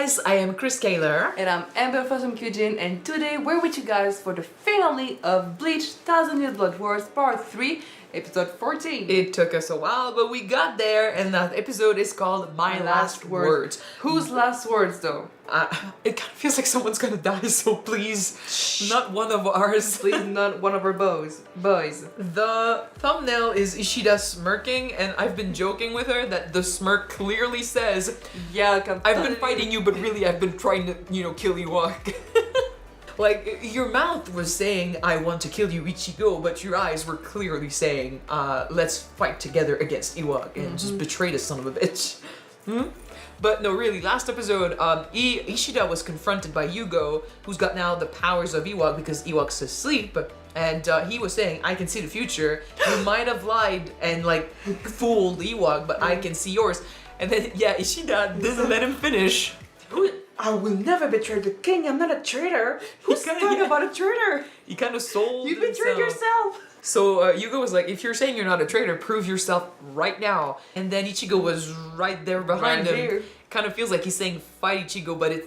guys, I am Chris Kaler. And I'm Amber from Kyuujin, and today we're with you guys for the finale of Bleach 1000 Year Blood Wars Part 3, Episode 14. It took us a while, but we got there, and that episode is called My Last Words. Whose last words though? It kind of feels like someone's gonna die, so please, not one of ours. Please, not one of our boys. The thumbnail is Ishida smirking, and I've been joking with her that the smirk clearly says, yeah, I've been fighting you, but really I've been trying to, kill Yhwach. Like, your mouth was saying, I want to kill you, Ichigo, but your eyes were clearly saying, let's fight together against Yhwach and just betray the son of a bitch. But no, really, last episode, Ishida was confronted by Yugo, who's got now the powers of Yhwach because Yhwach's asleep, and he was saying, I can see the future. You might have lied and, fooled Yhwach, but I can see yours. And then, yeah, Ishida didn't let him finish. I will never betray the king, I'm not a traitor. Who's talking about a traitor? He kind of sold You betrayed yourself. So Yugo was like, if you're saying you're not a traitor, prove yourself right now. And then Ichigo was right there behind him. Here. Kind of feels like he's saying, fight Ichigo, but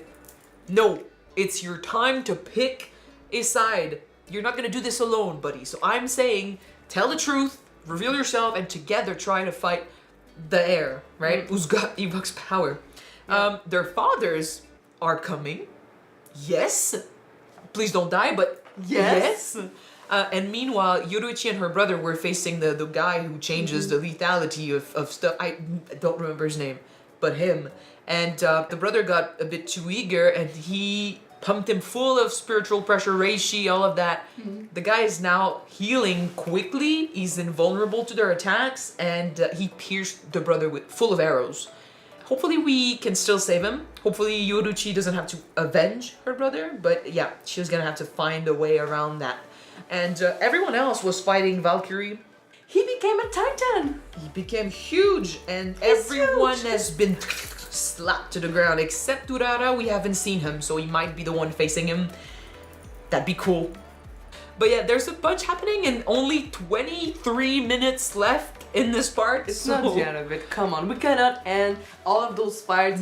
it's your time to pick a side. You're not gonna do this alone, buddy. So I'm saying, tell the truth, reveal yourself, and together try to fight the heir, right? Who's got Yhwach's power. Yeah. Their fathers are coming. Yes. Please don't die, but yes. And meanwhile, Yoruichi and her brother were facing the guy who changes the lethality of stuff. I don't remember his name, but him. And the brother got a bit too eager, and he pumped him full of spiritual pressure, reishi, all of that. The guy is now healing quickly. He's invulnerable to their attacks, and he pierced the brother full of arrows. Hopefully we can still save him. Hopefully Yoruichi doesn't have to avenge her brother, but yeah, she's gonna have to find a way around that. And everyone else was fighting Valkyrie. He became a titan. He became huge, and everyone has been slapped to the ground except Urara. We haven't seen him, so he might be the one facing him. That'd be cool. But yeah, there's a bunch happening and only 23 minutes left in this part. It's not the end of it. Come on, we cannot end all of those fights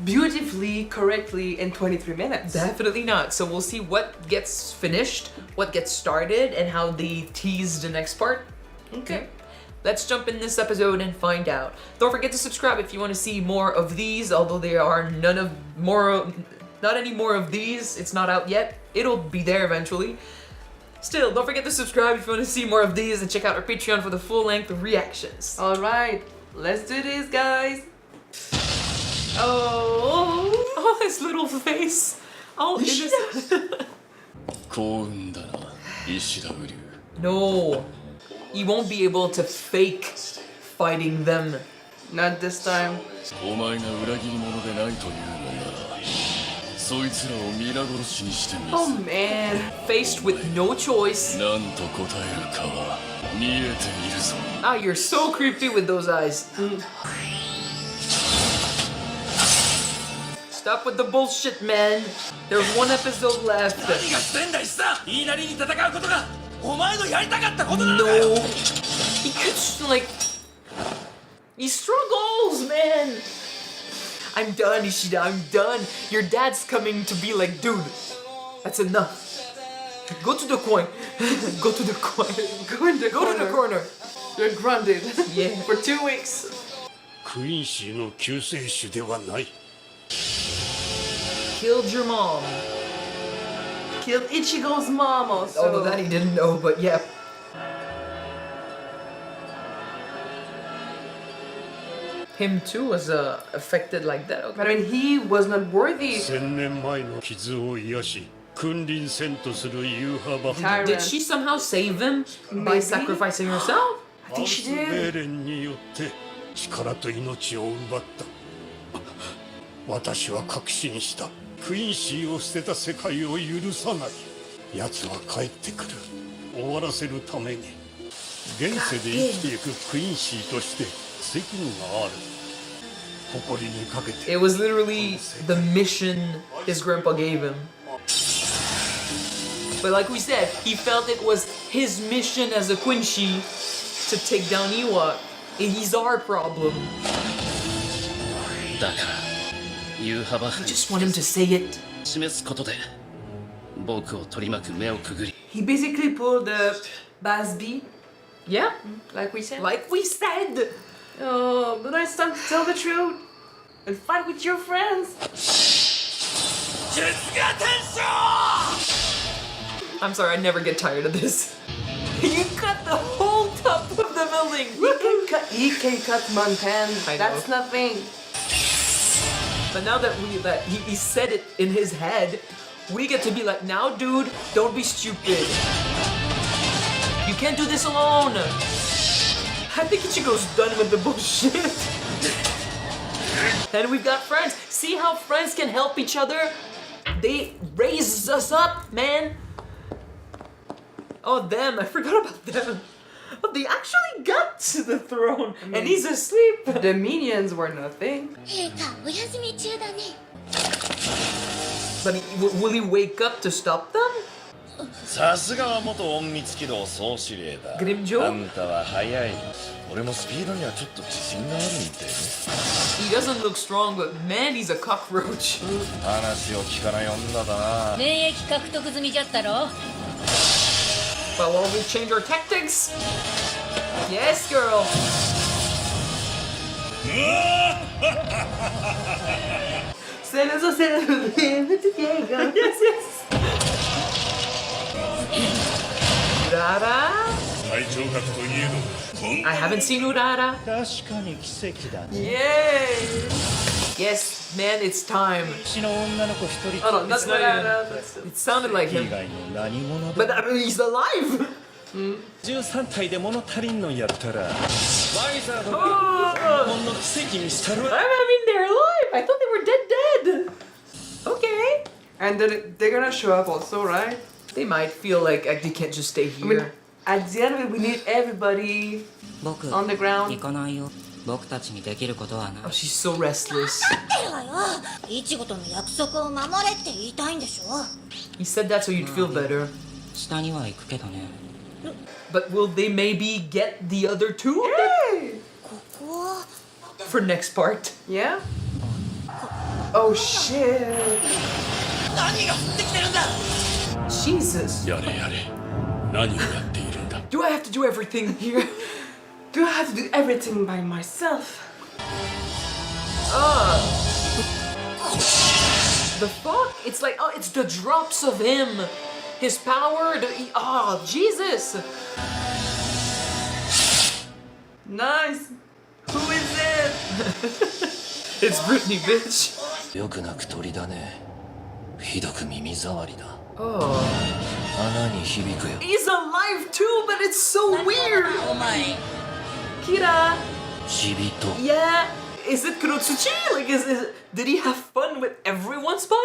beautifully, correctly in 23 minutes. Definitely not. So we'll see what gets finished, what gets started, and how they tease the next part. Okay. Let's jump in this episode and find out. Don't forget to subscribe if you want to see more of these, although there are not any more of these. It's not out yet. It'll be there eventually. Still, don't forget to subscribe if you want to see more of these, and check out our Patreon for the full-length reactions. Alright, let's do this, guys. Oh, his little face. Oh, innocent. No, he won't be able to fake fighting them. Not this time. Oh man. Faced with no choice. You're so creepy with those eyes. Stop with the bullshit, man. There's one episode left. No. He could he struggles, man. I'm done, Ishida, I'm done. Your dad's coming to be like, dude, that's enough. Go to the coin. Go to the coin. Go to the corner. You're grounded. Yeah. For 2 weeks. Killed your mom. Killed Ichigo's mom also. Although that he didn't know, but yeah. Him too was affected like that. Okay. But I mean, he was not worthy. Did she somehow save him by sacrificing herself? I think she did. It was literally the mission his grandpa gave him. But like we said, he felt it was his mission as a Quincy to take down Yhwach. He's our problem. I just want him to say it. 示すことで僕を取り巻く目をくぐり He basically pulled the Basby, Yeah, like we said. like we said. Oh, but it's time to tell the truth and fight with your friends. I'm sorry, I never get tired of this. You cut the whole top of the building. He can cut Mountain. I know. That's nothing. But now that he said it in his head, we get to be like, now, dude, don't be stupid. You can't do this alone. I think Ichigo's done with the bullshit. And we've got friends. See how friends can help each other? They raise us up, man. Oh, them. I forgot about them. Oh, they actually got to the throne. And he's asleep. The minions were nothing. 陛下お休み中だね But will he wake up to stop them? さすがは元隠密機動総司令だ。グリムジョーあんたは早い。俺もスピードにはちょっと自信があるみたいね。He doesn't look strong, but man, he's a cockroach. 話を聞かない女だな。免疫獲得済みじゃったろ But will we change our tactics? Yes, girl. Yes, yes. Urara? 隊長格といえど、 I haven't seen Urara. 確かに奇跡だね Yay! Yes, man, it's time. 血の女の子一人 Oh no, that's It's not not that. It sounded like 以 him. 外の何者 But で I mean, he's alive. 13体で物足りんのやったら、ワイザード Oh. ほんの奇跡にしたる I mean, they're alive. I thought they were dead. Okay. And then they're gonna show up also, right? They might feel like they can't just stay I mean, here. at the end of it, we need everybody 僕 on the ground. 行かないよ。僕たちにできることはな Oh, she's so restless. てるわよイチゴとの約束を守れって言いたいんでしょ He said that so you'd feel better. 下には行くけどね But will they maybe get the other two Hey! ここ for next part? Yeah? Oh shit! 何が降ってきてるんだ Jesus. やれやれ。何をやっているんだ。 Do I have to do everything here? Do I have to do everything by myself? The fuck? It's like, oh, it's the drops of him. His power. Oh, Jesus. Nice! Who is it? It's Britney, bitch. よくなく鳥だねひどく耳障りだ Oh. 穴に響くよ He's alive too, but it's so weird. お前 Kira. ちびと Yeah. Is it Kurotsuchi? Like, did he have fun with everyone's body?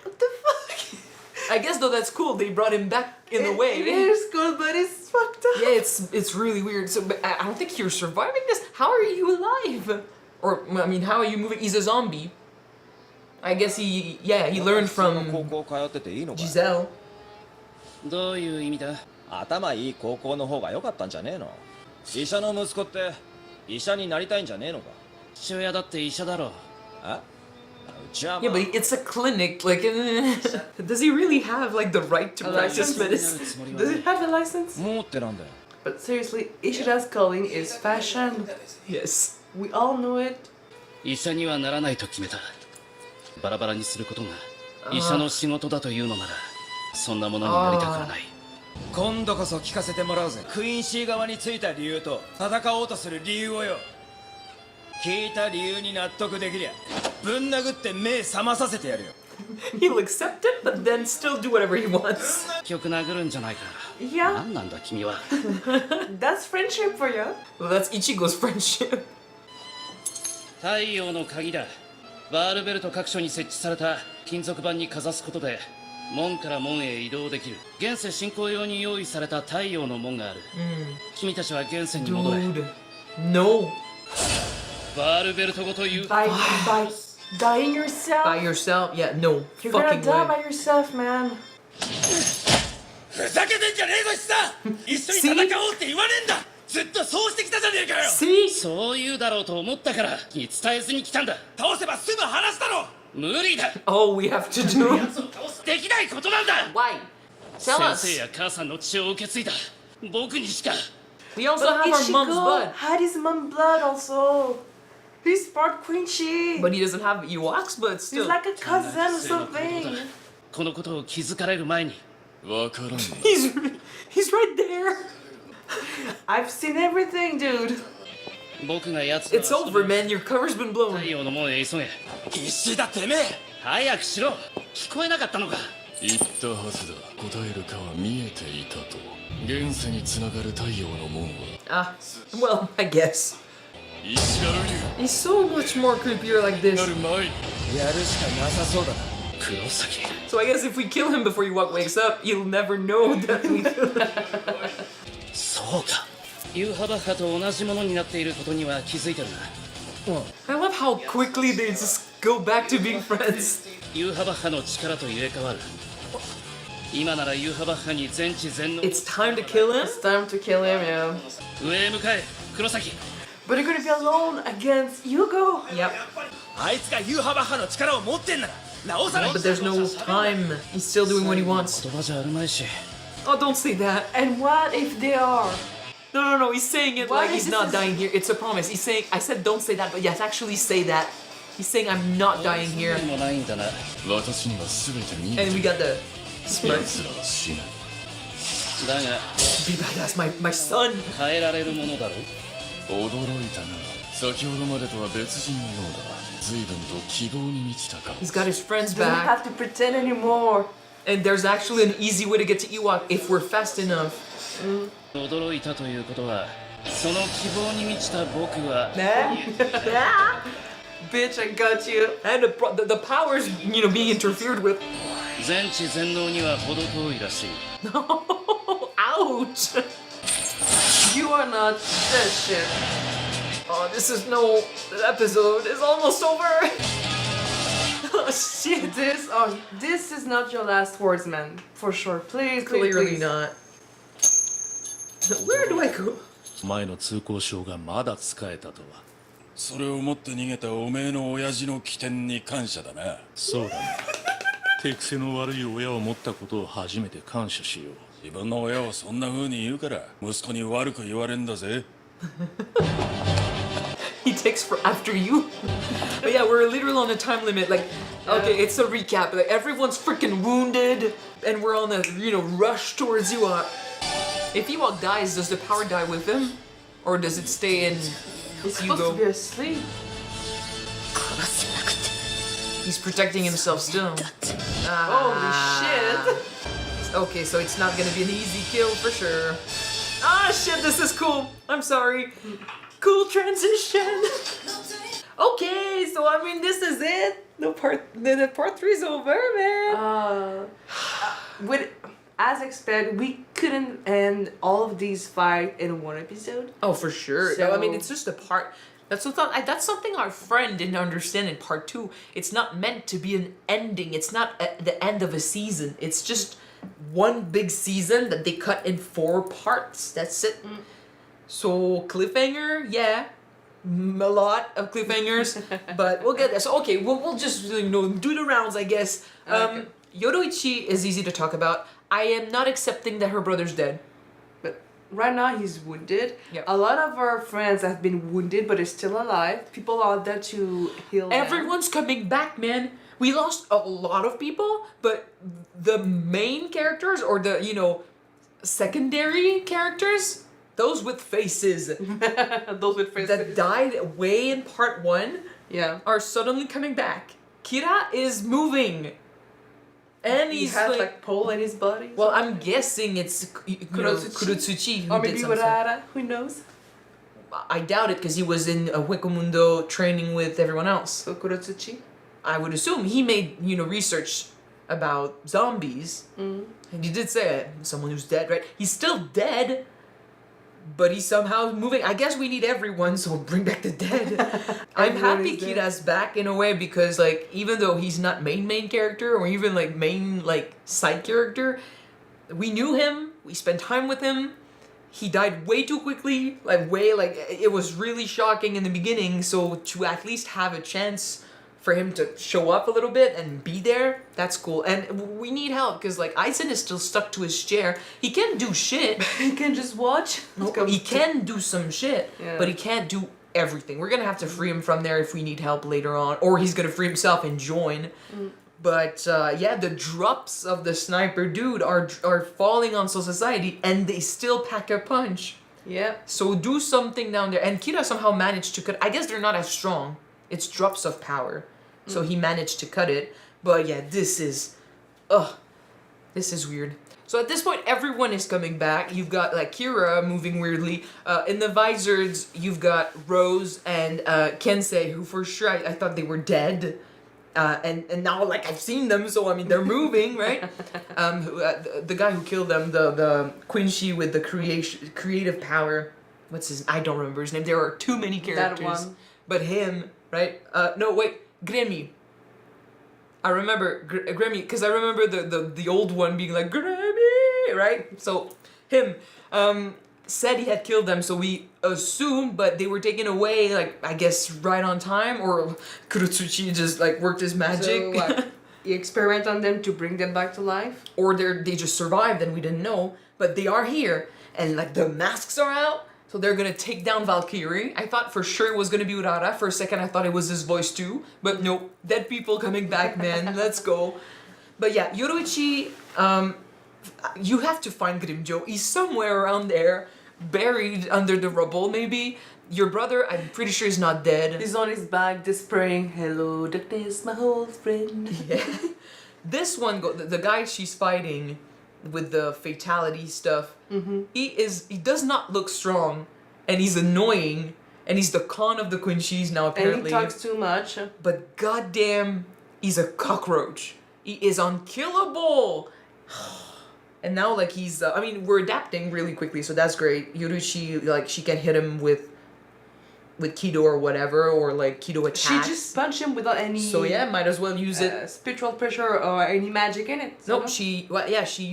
What the fuck? I guess though that's cool. They brought him back in a way. It is cool, but it's fucked up. Yeah, it's really weird. So, but I don't think you're surviving this. How are you alive? Or I mean, how are you moving? He's a zombie. I guess he learned 高 from 校通ってていいのか Giselle. どういう意味だ頭いい高校の方が良かったんじゃねえの医者の息子って医者になりたいんじゃねえのか父親だって医者だろあうちは Yeah, but it's a clinic. Like, does he really have like the right to A practice license? medicine? Does it have a license? もうってなんだよ But seriously, Ishida's calling is fashion. Yes. We all know it. 医者にはならないと決めたバラバラにすることが医者の仕事だというのならそんなものになりたくはない今度こそ聞かせてもらうぜクイーンシー側についた理由と戦おうとする理由をよ聞いた理由に納得できりゃぶん殴って目覚まさせてやるよ He'll accept it, but then still do whatever he wants. 結局殴るんじゃないか Yeah, 何なんだ君は that's friendship for you. Well, that's Ichigo's friendship. 太陽の鍵だバールベルト各所に設置された金属板にかざすことで門から門へ移動できる現世進行用に用意された太陽の門がある、君たちは現世に戻れ Dude. No. バールベルトごという By dying yourself. By yourself? Yeah, no. You're gonna Fucking die way. by yourself, man. ふざけてんじゃねえぞしさ一緒に戦おうって言わねえんだずっとそうしてきたじゃねえかよ See? そう言うだろうと思ったからに伝えずに来たんだ倒せば済む話だろ無理だ Oh, we have to do. できないことなんだ Why? Tell 先 us. 生や母さんの血を受け継いだ僕にしか We also But have our mom's blood. had his mom blood also. He's part Quincy. But he doesn't have Yhwach's blood He's still. like a cousin or something. このことを気づかれる前にわからん He's right there. I've seen everything, dude. 僕が奴ら It's over, man. Your cover's been 太 blown. 陽の門へ急げ石田てめえ早くしろ聞こえなかったのか言ったはずだ答えるかは見えていたと現世につながる太陽の門は Ah, well, I guess. 石がう He's so much more creepier like る this. なる前にやるしかなさそうだな黒崎 So I guess if we kill him before Yhwach wakes up, you'll never know that we killed him. そうかユーハバッハと同じものになっていることには気づいてるな I love how quickly they just go back to being friends. ユーハバッハの力と入れ替わる今ならユーハバッハに全知全能 It's time to kill him? It's time to kill him, yeah. 上へ向かえ黒崎 But you're gonna be alone against Hugo. Yep. あいつがユーハバッハの力を持ってんならなおさら But there's no time. He's still doing what he wants. 言葉じゃあるまいし Oh, don't say that. And what if they are? No. He's saying it Why like is he's this not is- dying here. It's a promise. He's saying, I said don't say that, but yes, actually say that. He's saying I'm not dying here. もないんだな私には全て見え And て we got the smirk. 奴らは死ぬだが Be badass, my son. 変えられるものだろ驚いたな先ほどまでとは別人のようだ随分と希望に満ちたか He's got his friends Don't back. have to pretend anymore. And there's actually an easy way to get to Yhwach if we're fast enough. 驚いたということはその希望に満ちた僕は Bitch, I got you. And the powers, being interfered with. 全知全能には程遠いらしい Ouch! You are not that shit. Oh, this is no episode. It's almost over. Oh shit! This is not your last words, man. For sure. Please, please, Clearly please. not. Where do I go? 前の通行証がまだ使えたとはそれを持って逃げたおめえの親父の起点に感謝だなそうだな手癖の悪い親を持ったことを初めて感謝しよう自分の親をそんな風に言うから息子に悪く言われんだぜ He takes for after you. But yeah, we're literally on a time limit. Like, okay, it's a recap. Like, everyone's freaking wounded, and we're on a rush towards Yhwach. If Yhwach dies, does the power die with him, or does it stay in He's supposed to be Hugo? asleep. He's protecting himself still. Holy shit. Okay, so it's not gonna be an easy kill for sure. Ah, shit, this is cool. I'm sorry. Cool transition. Okay, so I mean, this is it. The part 3's over, man. As expected, we couldn't end all of these fights in one episode. Oh, for sure. So- No, I mean, it's just a part. That's something our friend didn't understand in part 2. It's not meant to be an ending. It's not the end of a season. It's just one big season that they cut in 4 parts. That's it. So cliffhanger, yeah, a lot of cliffhangers, but we'll get there. So okay, we'll just do the rounds, I guess. Okay. Yoruichi is easy to talk about. I am not accepting that her brother's dead. But right now he's wounded. Yep. A lot of our friends have been wounded, but they're still alive. People are there to heal them. Everyone's coming back, man. We lost a lot of people, but the main characters or the, secondary characters, those with faces Those with faces. that died way in part 1 Yeah. are suddenly coming back. Kira is moving. And He he's has like pole in his body. well, I'm guessing it's Kurotsuchi? Kurotsuchi who or did maybe something. Urara. Who knows? I doubt it because he was in a Wikomundo training with everyone else. So Kurotsuchi. I would assume he made, research about zombies. And he did say it. Someone who's dead, right? He's still dead, but he's somehow moving. I guess we need everyone, so bring back the dead. I'm Everyone happy is dead. Kira's back in a way because, even though he's not main character or even, main, side character, we knew him. We spent time with him. He died way too quickly. It was really shocking in the beginning, so to at least have a chance for him to show up a little bit and be there, that's cool. And we need help because like Aizen is still stuck to his chair. He can't do shit. He can just watch. He can do some shit, but he can't do everything. We're gonna have to free him from there if we need help later on, or he's gonna free himself and join. But yeah, the drops of the sniper dude are falling on Soul Society, and they still pack a punch. Yeah. So do something down there. And Kira somehow managed to cut. I guess they're not as strong. It's drops of power. So he managed to cut it. But yeah, this is weird. So at this point, everyone is coming back. You've got like Kira moving weirdly. In the Vizards, you've got Rose and Kensei, who for sure I thought they were dead. And now like I've seen them, so I mean they're moving, right? The guy who killed them, the Quincy with the creative power, what's his? I don't remember his name. There are too many characters. That one. But him, right? No, wait, Grammy. I remember Grammy because I remember the old one being like Grammy, right? So him said he had killed them, so we assumed, but they were taken away, like I guess right on time, or Kurotsuchi just like worked his magic. So what? He experiment on them to bring them back to life, or they just survived and we didn't know. But they are here, and like the masks are out, so they're gonna take down Valkyrie. I thought for sure it was gonna be Urara. For a second I thought it was his voice too, but nope, dead people coming back, man. Let's go. But yeah, Yoruichi, you have to find Grimjo. He's somewhere around there, buried under the rubble maybe. Your brother, I'm pretty sure he's not dead. he's on his back, just praying, "Hello, darkness, my old friend." Yeah. This one, the guy she's fighting with the fatality stuff, he does not look strong, and he's annoying, and he's the con of the Quincy's now apparently. And he talks too much. But goddamn, he's a cockroach. He is unkillable. And now, like, he's, I mean, we're adapting really quickly, so that's great. Yoruichi, like, she can hit him with Kido or whatever, or, like, Kido attacks. She just punched him without any... So, yeah, might as well use it. Spiritual pressure or any magic in it. Nope, she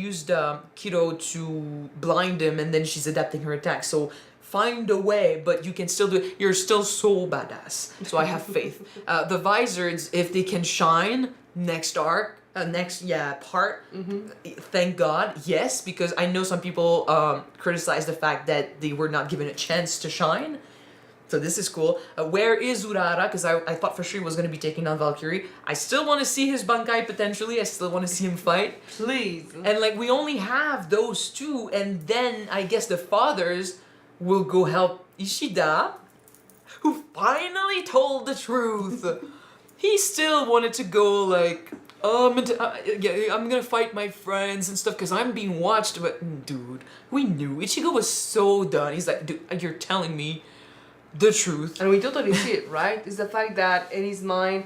used Kido to blind him, and then she's adapting her attack. So, find a way, but you can still do it. You're still so badass. So, I have faith. The Vizards, if they can shine next arc, part. Thank God, yes, because I know some people criticize the fact that they were not given a chance to shine. So this is cool. Where is Urara? Because I thought for sure he was going to be taking on Valkyrie. I still want to see his Bankai potentially. I still want to see him fight. Please. And like we only have those two, and then I guess the fathers will go help Ishida, who finally told the truth. He still wanted to go like, I'm gonna fight my friends and stuff because I'm being watched. But dude, we knew Ichigo was so done. He's like, dude, you're telling me the truth. And we totally see it, right? It's the fact that in his mind,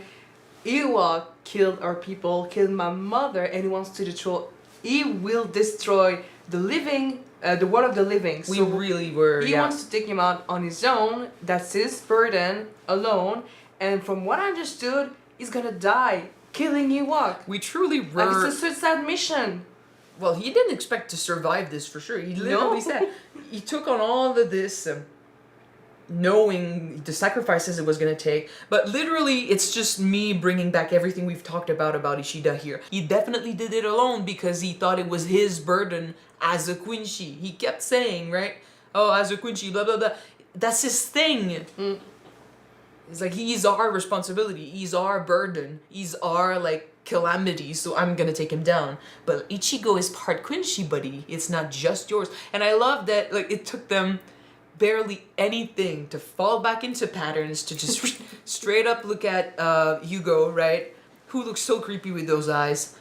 Yhwach killed our people, killed my mother, and he wants to destroy. He will destroy the living, the world of the living. We really were. He wants to take him out on his own. That's his burden alone. And from what I understood, he's gonna die killing Yhwach. We truly were. Like it's a suicide mission. Well, he didn't expect to survive this for sure. He literally said he took on all of this. Knowing the sacrifices it was going to take, but literally it's just me bringing back everything we've talked about Ishida here. He definitely did it alone because he thought it was his burden as a Quincy. He kept saying, right, oh, as a Quincy, blah blah blah. That's his thing. It's like he's our responsibility, he's our burden, he's our like calamity, so I'm gonna take him down. But Ichigo is part Quincy, buddy. It's not just yours. And I love that like it took them barely anything to fall back into patterns, to just straight up look at Hugo, right? Who looks so creepy with those eyes.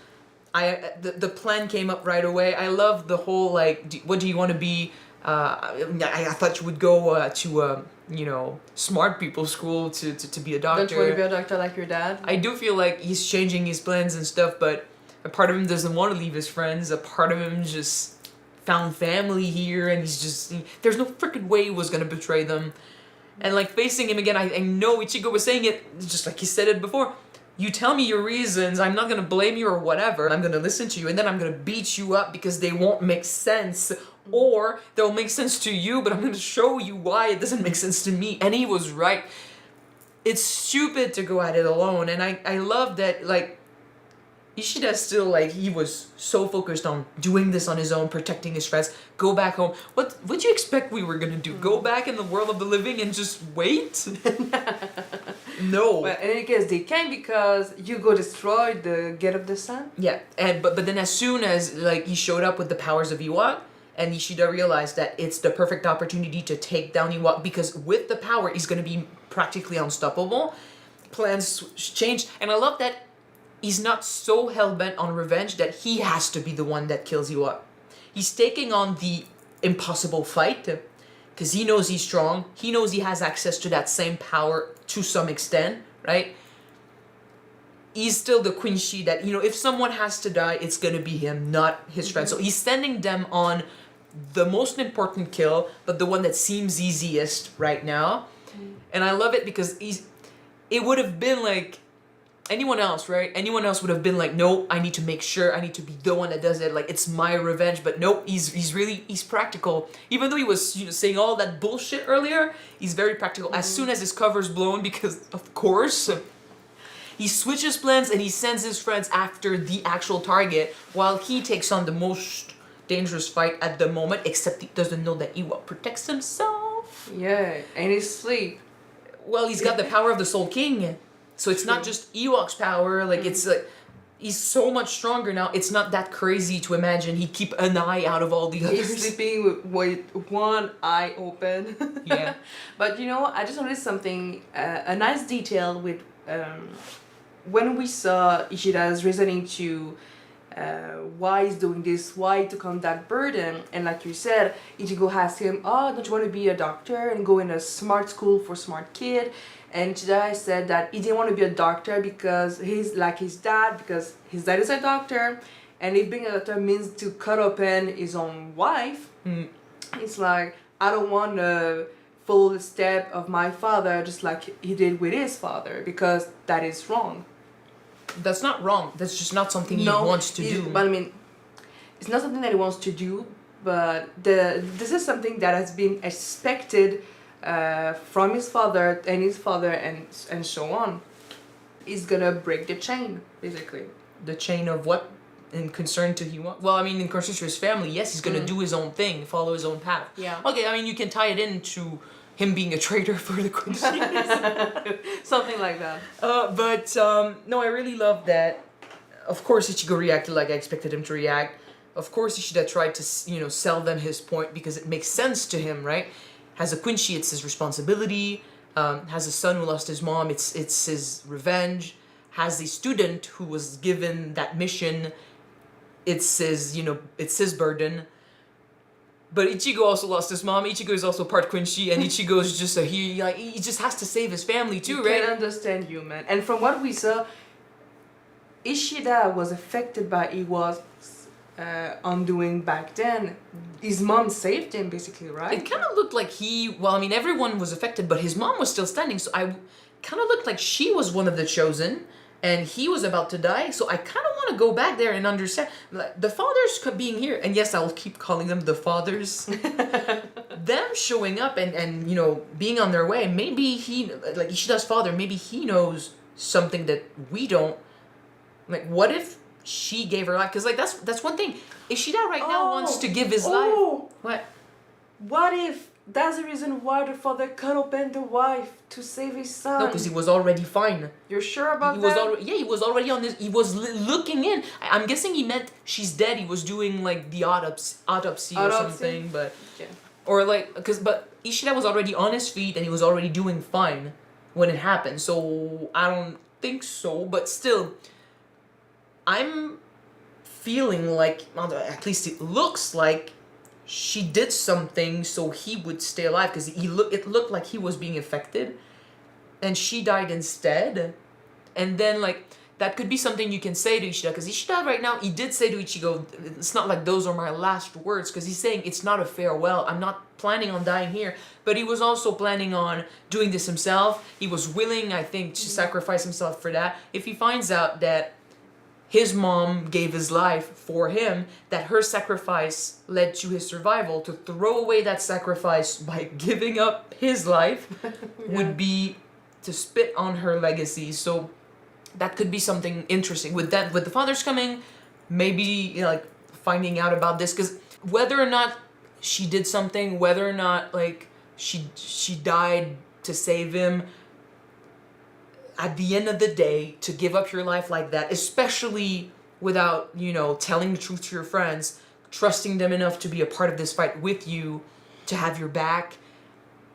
The plan came up right away. I love the whole like, what do you want to be? I thought you would go to smart people school to be a doctor. Don't you want to be a doctor like your dad? I do feel like he's changing his plans and stuff, but a part of him doesn't want to leave his friends. A part of him just found family here, and there's no freaking way he was gonna betray them. And like facing him again, I know Ichigo was saying it just like he said it before. You tell me your reasons, I'm not gonna blame you or whatever. I'm gonna listen to you, and then I'm gonna beat you up because they won't make sense, or they'll make sense to you, but I'm gonna show you why it doesn't make sense to me. And he was right. it's stupid to go at it alone. And I love that, like, Ishida still, like, he was so focused on doing this on his own, protecting his friends, go back home. What'd you expect we were gonna do? Go back in the world of the living and just wait? No. Well, in any case, they came because Hugo destroyed the Gate of the Sun. Yeah, and but then as soon as, like, he showed up with the powers of Yhwach, and Ishida realized that it's the perfect opportunity to take down Yhwach, because with the power, he's gonna be practically unstoppable. Plans changed, and I love that he's not so hell-bent on revenge that he has to be the one that kills Yhwach. He's taking on the impossible fight, because he knows he's strong, he knows he has access to that same power to some extent, right? He's still the Quincy that, you know, if someone has to die, it's gonna be him, not his friend. So he's sending them on the most important kill, but the one that seems easiest right now. And I love it because it would have been like anyone else, right? Anyone else would have been like, no, I need to make sure, I need to be the one that does it, like, it's my revenge. But nope, he's practical. Even though he was, you know, saying all that bullshit earlier, he's very practical. As soon as his cover's blown, because of course, he switches plans and he sends his friends after the actual target, while he takes on the most dangerous fight at the moment, except he doesn't know that Yhwach protects himself. Yeah, and he's asleep. Well, he's got the power of the Soul King. So it's not just Yhwach's power, like, it's like, he's so much stronger now, it's not that crazy to imagine he'd keep an eye out of all the others. He's sleeping with one eye open. Yeah. But you know, I just noticed something, a nice detail with, when we saw Ishida's reasoning to why he's doing this, why he took on that burden, and like you said, Ichigo asked him, oh, don't you want to be a doctor and go in a smart school for smart kid? And Ishida said that he didn't want to be a doctor because he's like his dad, because his dad is a doctor, and if being a doctor means to cut open his own wife, it's like, I don't want to follow the step of my father just like he did with his father, because that is wrong. That's not wrong, that's just not something he wants to do. But I mean, it's not something that he wants to do, but this is something that has been expected from his father and so on. He's gonna break the chain, basically. The chain of what? In concern to Yhwach? Well, I mean, in concern to his family, yes, he's gonna do his own thing, follow his own path. Yeah. Okay, I mean, you can tie it into him being a traitor for the Quincy. Something like that. No, I really love that. Of course, Ichigo reacted like I expected him to react. Of course, Ishida tried to, you know, sell them his point because it makes sense to him, right? Has a Quincy, it's his responsibility. Has a son who lost his mom, it's his revenge. Has a student who was given that mission, it's his, you know, it's his burden. But Ichigo also lost his mom. Ichigo is also part Quincy, and Ichigo is just he just has to save his family too, right? I can understand you, man. And from what we saw, Ishida was affected by Yhwach's undoing back then. His mom saved him, basically, right? It kind of looked like everyone was affected, but his mom was still standing, so I kind of looked like she was one of the chosen, and he was about to die, so I kind of want to go back there and understand. Like, the fathers being here, and yes, I'll keep calling them the fathers, them showing up and, you know, being on their way, maybe like Ishida's father, maybe he knows something that we don't. Like, what if she gave her life? Because, like, that's one thing. Ishida now wants to give his life. What? What if that's the reason why the father cut open the wife to save his son? No, because he was already fine. You're sure about he that? He was already on this. He was looking in. I'm guessing he meant she's dead. He was doing, like, the autopsy or something, but Yeah. or like but Ishida was already on his feet and he was already doing fine when it happened. So I don't think so, but still, I'm feeling like, at least it looks like, she did something so he would stay alive, because it looked like he was being affected and she died instead. And then, like, that could be something you can say to Ishida, because Ishida right now, he did say to Ichigo, it's not like those are my last words, because he's saying it's not a farewell, I'm not planning on dying here, but he was also planning on doing this himself. He was willing, I think, to sacrifice himself for that. If he finds out that his mom gave his life for him, that her sacrifice led to his survival, to throw away that sacrifice by giving up his life would be to spit on her legacy. So that could be something interesting with that. With the fathers coming, maybe like finding out about this, because whether or not she did something, whether or not like she died to save him, at the end of the day, to give up your life like that, especially without, telling the truth to your friends, trusting them enough to be a part of this fight with you, to have your back,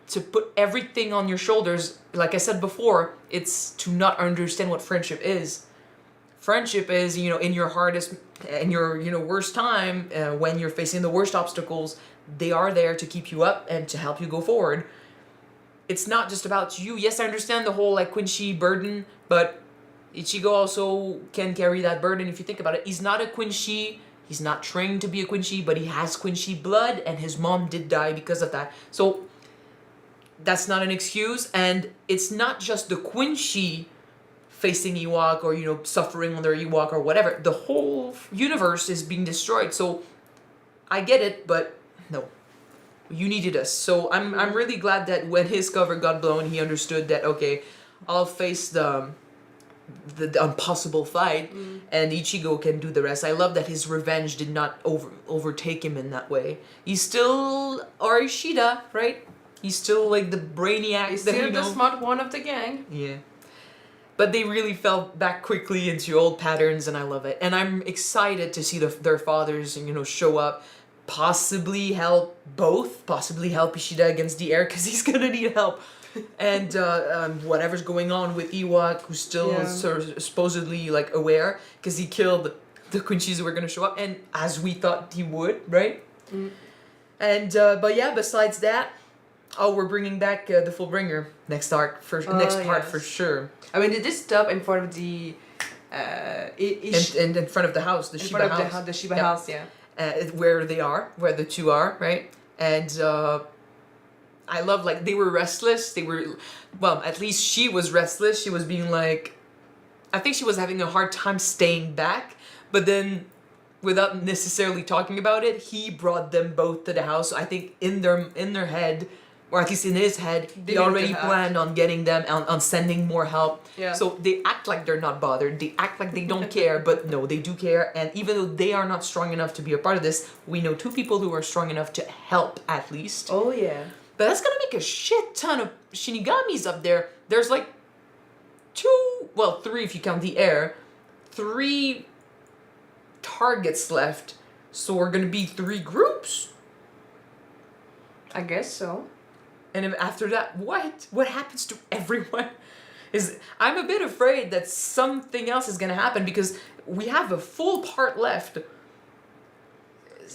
to put everything on your shoulders. Like I said before, it's to not understand what friendship is. Friendship is, in your hardest and your, worst time, when you're facing the worst obstacles, they are there to keep you up and to help you go forward. It's not just about you. Yes, I understand the whole like Quincy burden, but Ichigo also can carry that burden if you think about it. He's not a Quincy. He's not trained to be a Quincy, but he has Quincy blood, and his mom did die because of that. So that's not an excuse, and it's not just the Quincy facing Yhwach or, suffering under Yhwach or whatever. The whole universe is being destroyed. So I get it, but no. You needed us. So I'm really glad that when his cover got blown, he understood that, okay, I'll face the impossible fight, and Ichigo can do the rest. I love that his revenge did not overtake him in that way. He's still Ishida, right? He's still like the brainiac. He's that, still the smart one of the gang. Yeah. But they really fell back quickly into old patterns, and I love it. And I'm excited to see their fathers, show up. Possibly help Ishida against the air, because he's gonna need help. And whatever's going on with Yhwach, who's still sort of supposedly like aware, because he killed the Quinchis who were gonna show up, and as we thought he would, right? And but yeah, besides that, we're bringing back the Fullbringer next part for sure. I mean, they did stop in front of the in front of the house, the Shiba house. The Shiba house, yeah. Where the two are, right? And I love, like, they were restless. At least she was restless. She was being like, I think she was having a hard time staying back, but then without necessarily talking about it, he brought them both to the house. I think in their head, or at least in his head, he already planned on getting them, on sending more help. Yeah. So they act like they're not bothered. They act like they don't care, but no, they do care. And even though they are not strong enough to be a part of this, we know two people who are strong enough to help, at least. Oh, yeah. But that's gonna make a shit ton of Shinigamis up there. There's like 3 if you count the air. 3 targets left. So we're gonna be 3 groups. I guess so. And then after that, what happens to everyone? I'm a bit afraid that something else is gonna happen, because we have a full part left.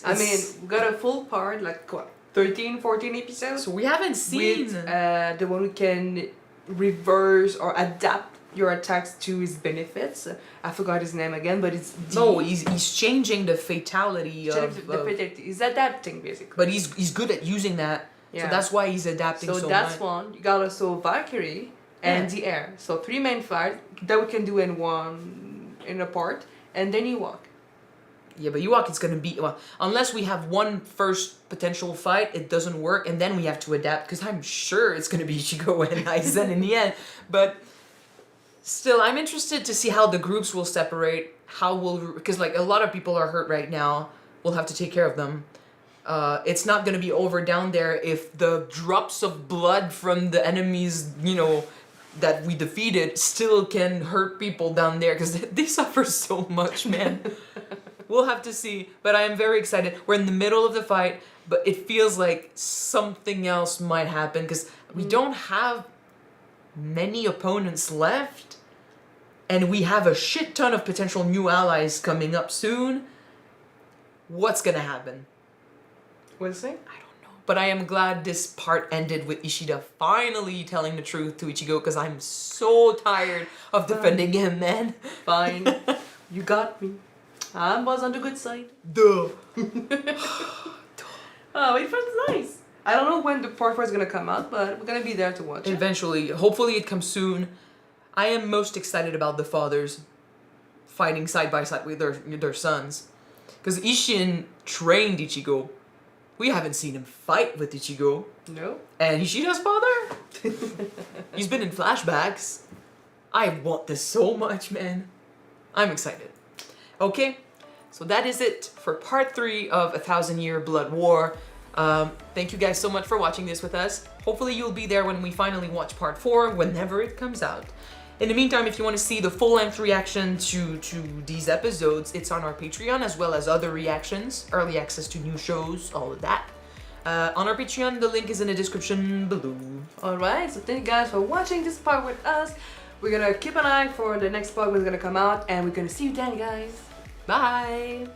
I mean, we got a full part, like what, 13, 14 episodes? So we haven't seen with the one who can reverse or adapt your attacks to his benefits. I forgot his name again, but it's he's changing the fatality he's adapting, basically. But he's good at using that. Yeah. So that's why he's adapting so much. So that's one. You got also Valkyrie and the air. So 3 main fights that we can do in a part, and then Yhwach. Yeah, but Yhwach is gonna be, unless we have one first potential fight, it doesn't work, and then we have to adapt, because I'm sure it's gonna be Ichigo and Aizen in the end. But still, I'm interested to see how the groups will separate. Because like a lot of people are hurt right now. We'll have to take care of them. It's not gonna be over down there if the drops of blood from the enemies, that we defeated still can hurt people down there, because they suffer so much, man. We'll have to see, but I am very excited. We're in the middle of the fight, but it feels like something else might happen, because we don't have many opponents left, and we have a shit ton of potential new allies coming up soon. What's gonna happen? We'll see. I don't know. But I am glad this part ended with Ishida finally telling the truth to Ichigo, because I'm so tired of defending him, man. Fine. You got me. I was on the good side. Duh. Oh, it feels nice. I don't know when the part 4 is gonna come out, but we're gonna be there to watch it. Eventually. Hopefully it comes soon. I am most excited about the fathers fighting side by side with their sons. Because Ishin trained Ichigo. We haven't seen him fight with Ichigo. No. And Ishida's father? He's been in flashbacks. I want this so much, man. I'm excited. Okay, so that is it for part 3 of 1,000-Year Blood War. Thank you guys so much for watching this with us. Hopefully you'll be there when we finally watch part 4, whenever it comes out. In the meantime, if you want to see the full-length reaction to these episodes, it's on our Patreon, as well as other reactions, early access to new shows, all of that. On our Patreon, the link is in the description below. Alright, so thank you guys for watching this part with us. We're gonna keep an eye for the next part when it's gonna come out, and we're gonna see you then, guys. Bye!